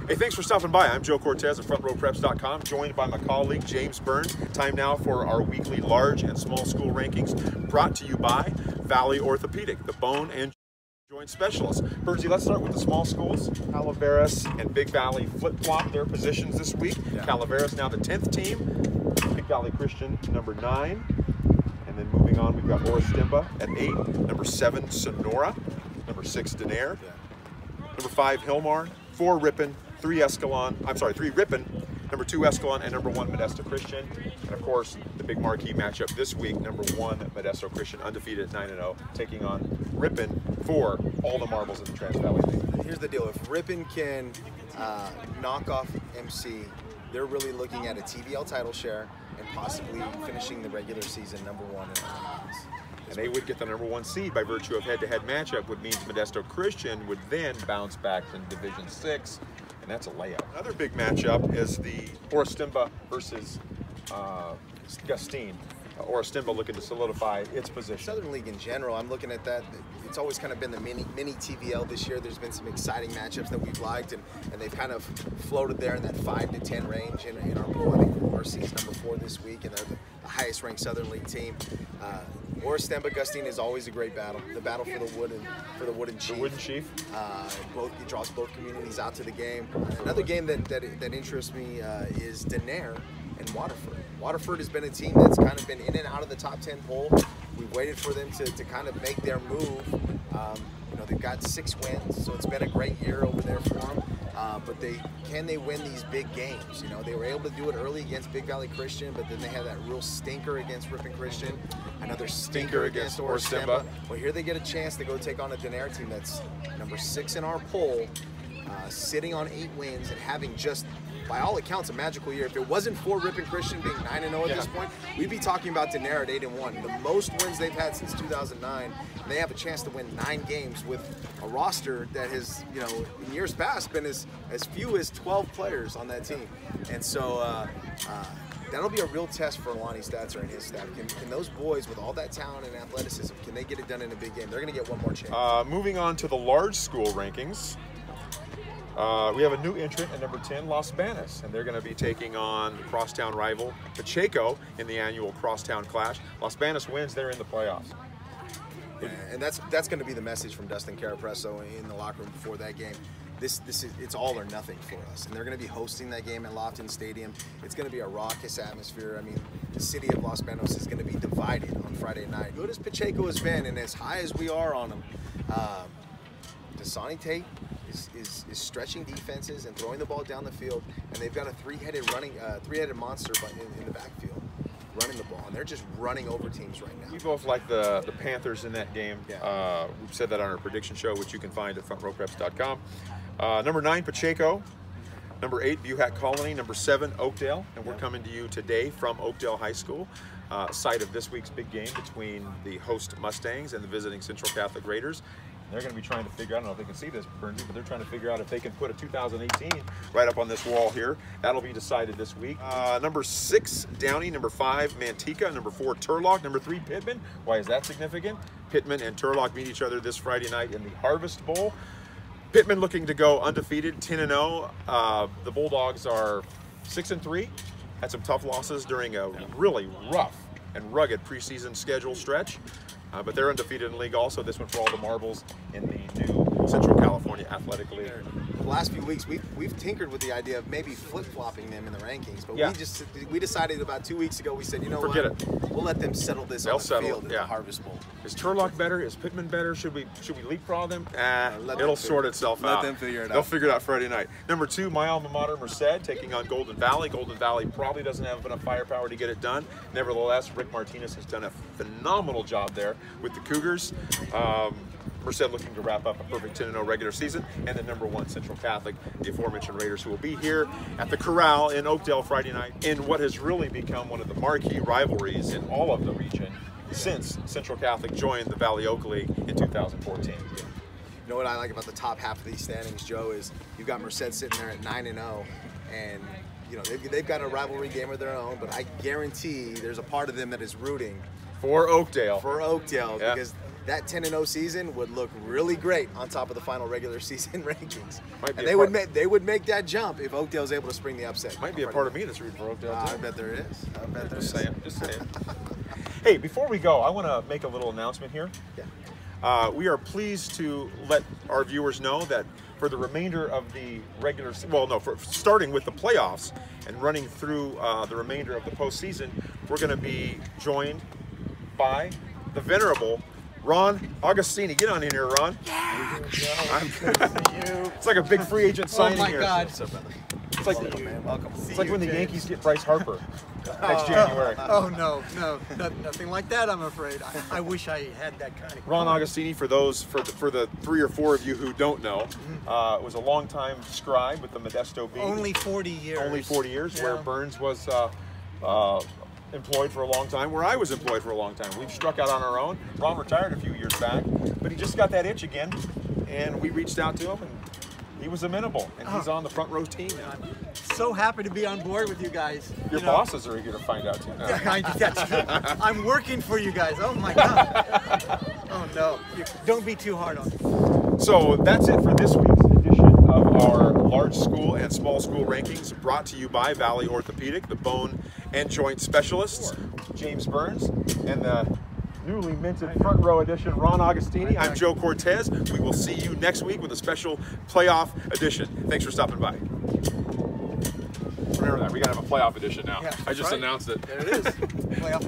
Hey, thanks for stopping by. I'm Joe Cortez of FrontRowPreps.com, joined by my colleague James Burns. Time now for our weekly large and small school rankings, brought to you by Valley Orthopaedic, the bone and joint specialist. Burnsy, let's start with the small schools. Calaveras and Big Valley flip-flop their positions this week. Yeah. Calaveras now the 10th team. Big Valley Christian, number 9. And then moving on, we've got Orostimba at 8. Number 7, Sonora. Number 6, Denair. Yeah. Number 5, Hillmar. 4, Ripon. 3 Ripon, number 2 Escalon, and number 1 Modesto Christian. And of course, the big marquee matchup this week, number 1 Modesto Christian, undefeated at 9-0, taking on Ripon for all the marbles in the Trans Valley League. Here's the deal: if Ripon can knock off MC, they're really looking at a TVL title share and possibly finishing the regular season number 1 in the rankings. And they would get the number 1 seed by virtue of head-to-head matchup, which means Modesto Christian would then bounce back in Division 6. And that's a layup. Another big matchup is the Orostimba versus Gustine. Orostimba looking to solidify its position. Southern League in general, I'm looking at that. It's always kind of been the mini TVL this year. There's been some exciting matchups that we've liked, and they've kind of floated there in that 5 to 10 range in our pool. I think RC's number 4 this week, and they're the highest ranked Southern League team. Orostimba Gustine is always a great battle. The battle for the wooden chief. The wooden chief. It draws both communities out to the game. Another game that interests me is Denair and Waterford. Waterford has been a team that's kind of been in and out of the top 10 poll. We've waited for them to kind of make their move. They've got 6 wins, so it's been a great year over there for them. But can they win these big games? They were able to do it early against Big Valley Christian, but then they had that real stinker against Ripon Christian, another stinker against Orostimba. Well, here they get a chance to go take on a Denair team that's number 6 in our poll, sitting on 8 wins and having just, by all accounts, a magical year. If it wasn't for Ripon Christian being 9-0 at this point, we'd be talking about Denair at 8-1. The most wins they've had since 2009. And they have a chance to win 9 games with a roster that has, in years past been as few as 12 players on that team. And so that'll be a real test for Lonnie Statzer and his staff. Can those boys, with all that talent and athleticism, can they get it done in a big game? They're going to get one more chance. Moving on to the large school rankings. We have a new entrant at number 10, Las Banas, and they're going to be taking on the crosstown rival Pacheco in the annual crosstown clash. Las Banas wins, they're in the playoffs. And that's going to be the message from Dustin Carapresso in the locker room before that game. It's all or nothing for us, and they're going to be hosting that game at Lofton Stadium. It's going to be a raucous atmosphere. I mean, the city of Las Banas is going to be divided on Friday night. Good as Pacheco has been, and as high as we are on them, Dasani Tate is stretching defenses and throwing the ball down the field, and they've got a three-headed monster in the backfield running the ball, and they're just running over teams right now. We both like the Panthers in that game. Yeah. We've said that on our prediction show, which you can find at FrontRowPreps.com. Number 9, Pacheco. Number 8, Buhack Colony. Number 7, Oakdale. And we're coming to you today from Oakdale High School, site of this week's big game between the host Mustangs and the visiting Central Catholic Raiders. They're going to be trying to figure out, I don't know if they can see this, Bernie, but they're trying to figure out if they can put a 2018 right up on this wall here. That'll be decided this week. Number 6, Downey. Number 5, Manteca. Number 4, Turlock. Number 3, Pittman. Why is that significant? Pittman and Turlock meet each other this Friday night in the Harvest Bowl. Pittman looking to go undefeated, 10-0. The Bulldogs are 6-3. Had some tough losses during a really rough and rugged preseason schedule stretch. But they're undefeated in the league also. This one for all the marbles in the new Central California Athletic League. The last few weeks, we've tinkered with the idea of maybe flip-flopping them in the rankings, but we decided about 2 weeks ago, we said, Forget it. We'll let them settle this on the field in the Harvest Bowl. Is Turlock better? Is Pittman better? Should we leapfrog them? It'll sort itself out. Let them figure it out. They'll figure it out Friday night. Number 2, my alma mater, Merced, taking on Golden Valley. Golden Valley probably doesn't have enough firepower to get it done. Nevertheless, Rick Martinez has done a phenomenal job there with the Cougars. Merced looking to wrap up a perfect 10-0 regular season. And then number 1, Central Catholic, the aforementioned Raiders, who will be here at the Corral in Oakdale Friday night in what has really become one of the marquee rivalries in all of the region since Central Catholic joined the Valley Oak League in 2014. You know what I like about the top half of these standings, Joe, is you've got Merced sitting there at 9-0, and they've got a rivalry game of their own, but I guarantee there's a part of them that is rooting for Oakdale. Because that 10-0 season would look really great on top of the final regular season rankings. And they would make that jump if Oakdale's able to spring the upset. Might be a part of me that's rooting for Oakdale too. I bet there is. I bet there is. Just saying. Hey, before we go, I want to make a little announcement here. Yeah. We are pleased to let our viewers know that for the remainder of the regular, for starting with the playoffs and running through the remainder of the postseason, we're going to be joined by the venerable Ron Augustini. Get on in here, Ron. Yeah. It's like a big free agent signing here. Oh my God. It's like, Welcome. it's like when the Yankees get Bryce Harper next January. Oh no, nothing like that. I'm afraid. I wish I had that kind of. Ron Augustini, for the 3 or 4 of you who don't know, was a longtime scribe with the Modesto Bee. Only 40 years. Only 40 years, Yeah. where Burns was employed for a long time, where I was employed for a long time. We've struck out on our own. Ron retired a few years back, but he just got that itch again, and we reached out to him, and he was amenable, and he's on the front row team now. I'm so happy to be on board with you guys. Your bosses are eager to find out too now. I'm working for you guys. Oh my God. Oh no. Don't be too hard on me. So that's it for this week's edition of our large school and small school rankings, brought to you by Valley Orthopaedic, the bone and joint specialists, James Burns, and the newly minted front row edition, Ron Augustini. I'm Joe Cortez. We will see you next week with a special playoff edition. Thanks for stopping by. Remember that, we gotta have a playoff edition now. Yeah, I just right. announced it. There it is. Playoff